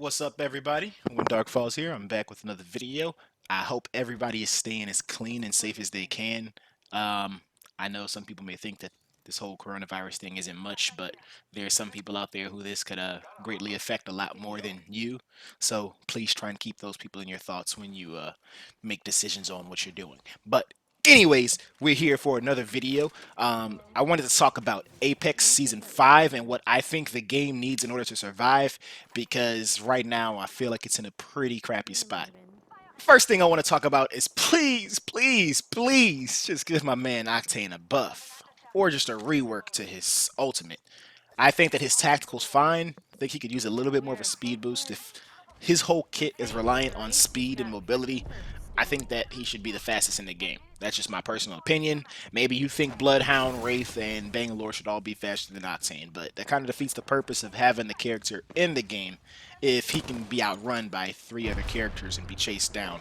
What's up, everybody? When Dark Falls here, I'm back with another video. I hope everybody is staying as clean and safe as they can. Um, I know some people may think that this whole coronavirus thing isn't much, but there are some people out there who this could greatly affect a lot more than you. So please try and keep those people in your thoughts when you make decisions on what you're doing. But anyways, we're here for another video. I wanted to talk about Apex Season 5 and what I think the game needs in order to survive, because right now I feel like it's in a pretty crappy spot. First thing I want to talk about is please, please, please just give my man Octane a buff or just a rework to his ultimate. I think that his tactical's fine. I think he could use a little bit more of a speed boost. If his whole kit is reliant on speed and mobility, I think that he should be the fastest in the game. That's just my personal opinion. Maybe you think Bloodhound, Wraith, and Bangalore should all be faster than Octane, but that kind of defeats the purpose of having the character in the game if he can be outrun by three other characters and be chased down.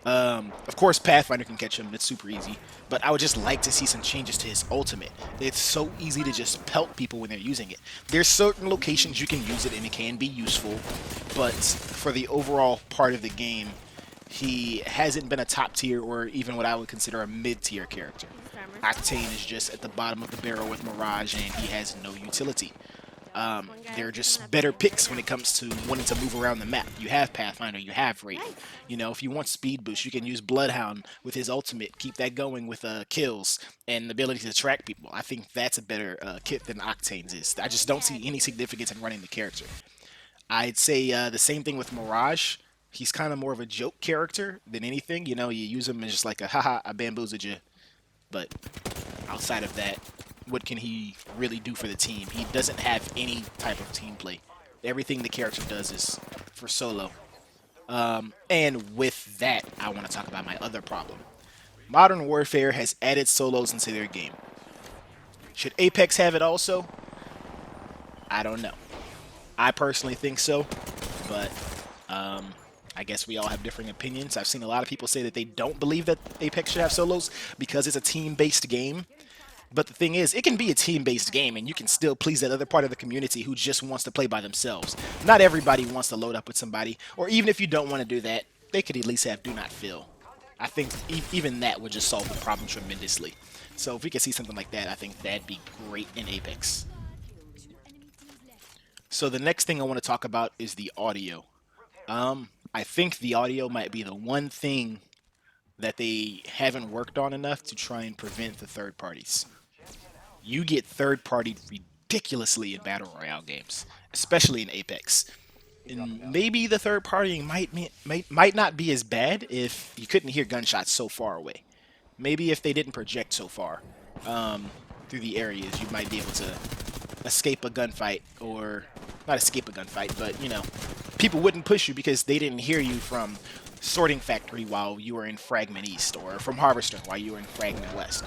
Of course, Pathfinder can catch him. It's super easy. But I would just like to see some changes to his ultimate. It's so easy to just pelt people when they're using it. There's certain locations you can use it and it can be useful, but for the overall part of the game, he hasn't been a top tier or even what I would consider a mid tier character. Octane is just at the bottom of the barrel with Mirage and he has no utility. They're just better picks when it comes to wanting to move around the map. You have Pathfinder, you have Wraith. You know, if you want speed boost, you can use Bloodhound with his ultimate, keep that going with kills and the ability to track people. I think that's a better kit than Octane's is. I just don't see any significance in running the character. I'd say the same thing with Mirage. He's kind of more of a joke character than anything. You know, you use him as just like a haha, I bamboozled you. But outside of that, what can he really do for the team? He doesn't have any type of team play. Everything the character does is for solo. And with that, I want to talk about my other problem. Modern Warfare has added solos into their game. Should Apex have it also? I don't know. I personally think so, but I guess we all have differing opinions. I've seen a lot of people say that they don't believe that Apex should have solos because it's a team-based game. But the thing is, it can be a team-based game, and you can still please that other part of the community who just wants to play by themselves. Not everybody wants to load up with somebody, or even if you don't want to do that, they could at least have Do Not Fill. I think even that would just solve the problem tremendously. So if we could see something like that, I think that'd be great in Apex. So the next thing I want to talk about is the audio. I think the audio might be the one thing that they haven't worked on enough to try and prevent the third parties. You get third party ridiculously in battle royale games, especially in Apex. And maybe the third partying might not be as bad if you couldn't hear gunshots so far away. Maybe if they didn't project so far through the areas, you might be able to escape a gunfight, or not escape a gunfight, but you know, people wouldn't push you because they didn't hear you from Sorting Factory while you were in Fragment East, or from Harvester while you were in Fragment West.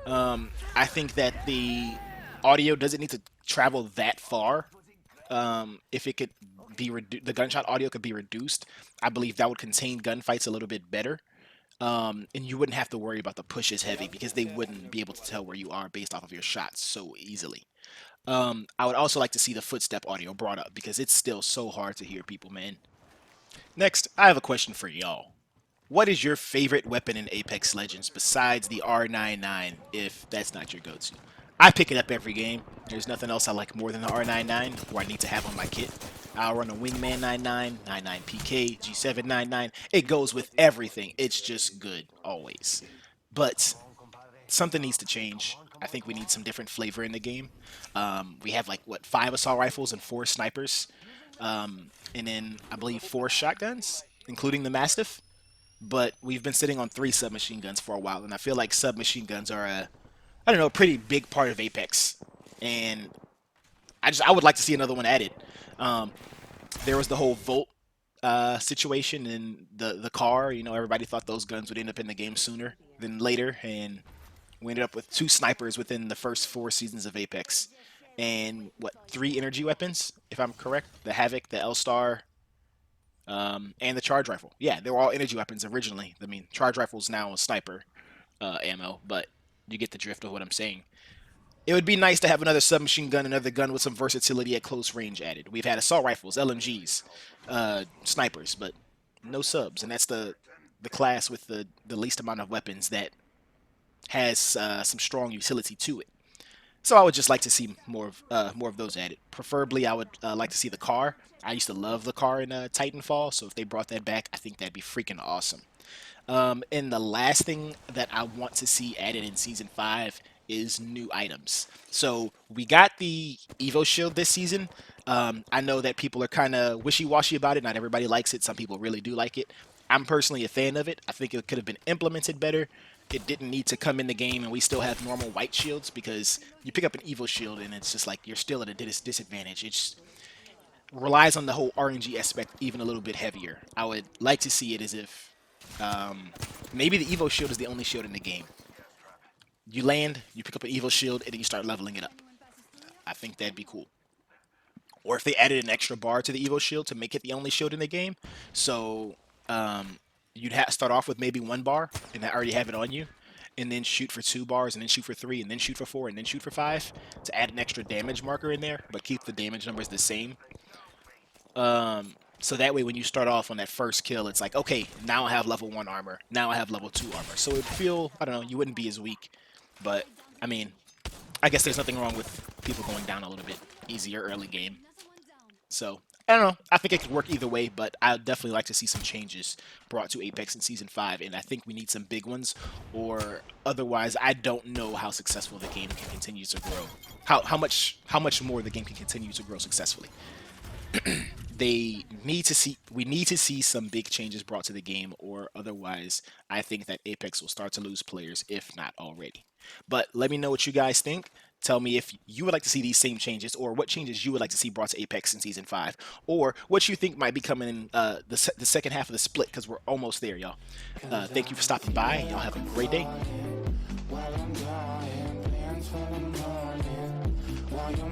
I think that the audio doesn't need to travel that far. If it could be the gunshot audio could be reduced, I believe that would contain gunfights a little bit better. And you wouldn't have to worry about the push as heavy because they wouldn't be able to tell where you are based off of your shots so easily. I would also like to see the footstep audio brought up because it's still so hard to hear people, man. Next, I have a question for y'all. What is your favorite weapon in Apex Legends besides the R99, if that's not your go-to? I pick it up every game. There's nothing else I like more than the R99, or I need to have on my kit. I'll run a Wingman 99, 99 PK, G7 99. It goes with everything. It's just good, always. But something needs to change. I think we need some different flavor in the game. We have like what, 5 assault rifles and 4 snipers, and then I believe 4 shotguns, including the Mastiff. But we've been sitting on 3 submachine guns for a while, and I feel like submachine guns are I don't know, a pretty big part of Apex, and I would like to see another one added. Um, there was the whole Volt situation in the car. You know, everybody thought those guns would end up in the game sooner than later, and we ended up with 2 snipers within the first 4 seasons of Apex, and what, 3 energy weapons, if I'm correct? The Havoc, the L-Star, and the charge rifle. Yeah, they were all energy weapons originally. I mean, charge rifle's now a sniper ammo, but you get the drift of what I'm saying. It would be nice to have another submachine gun, another gun with some versatility at close range added. We've had assault rifles, LMGs, snipers, but no subs, and that's the class with the least amount of weapons that has some strong utility to it. So I would just like to see more of those added. Preferably, I would like to see the car. I used to love the car in Titanfall, so if they brought that back, I think that'd be freaking awesome. And the last thing that I want to see added in season 5 is new items. So we got the Evo Shield this season. I know that people are kind of wishy-washy about it. Not everybody likes it. Some people really do like it. I'm personally a fan of it. I think it could have been implemented better. It didn't need to come in the game, and we still have normal white shields because you pick up an Evo Shield and it's just like you're still at a disadvantage. It relies on the whole RNG aspect even a little bit heavier. I would like to see it as if maybe the Evo Shield is the only shield in the game. You land, you pick up an Evo Shield, and then you start leveling it up. I think that'd be cool. Or if they added an extra bar to the Evo Shield to make it the only shield in the game, so you'd start off with maybe 1 bar and already have it on you, and then shoot for 2 bars, and then shoot for 3, and then shoot for 4, and then shoot for 5 to add an extra damage marker in there, but keep the damage numbers the same. So that way, when you start off on that first kill, it's like, okay, now I have level 1 armor. Now I have level 2 armor. So it would feel, I don't know, you wouldn't be as weak. But, I mean, I guess there's nothing wrong with people going down a little bit easier early game. So, I don't know. I think it could work either way, but I'd definitely like to see some changes brought to Apex in Season 5, and I think we need some big ones, or otherwise I don't know how successful the game can continue to grow. How much more the game can continue to grow successfully. We need to see some big changes brought to the game, or otherwise I think that Apex will start to lose players, if not already. But let me know what you guys think. Tell me if you would like to see these same changes, or what changes you would like to see brought to Apex in Season 5, or what you think might be coming in the second half of the split, because we're almost there, y'all. Thank you for stopping by, and y'all have a great day. While I'm dying, plans for the morning. While you're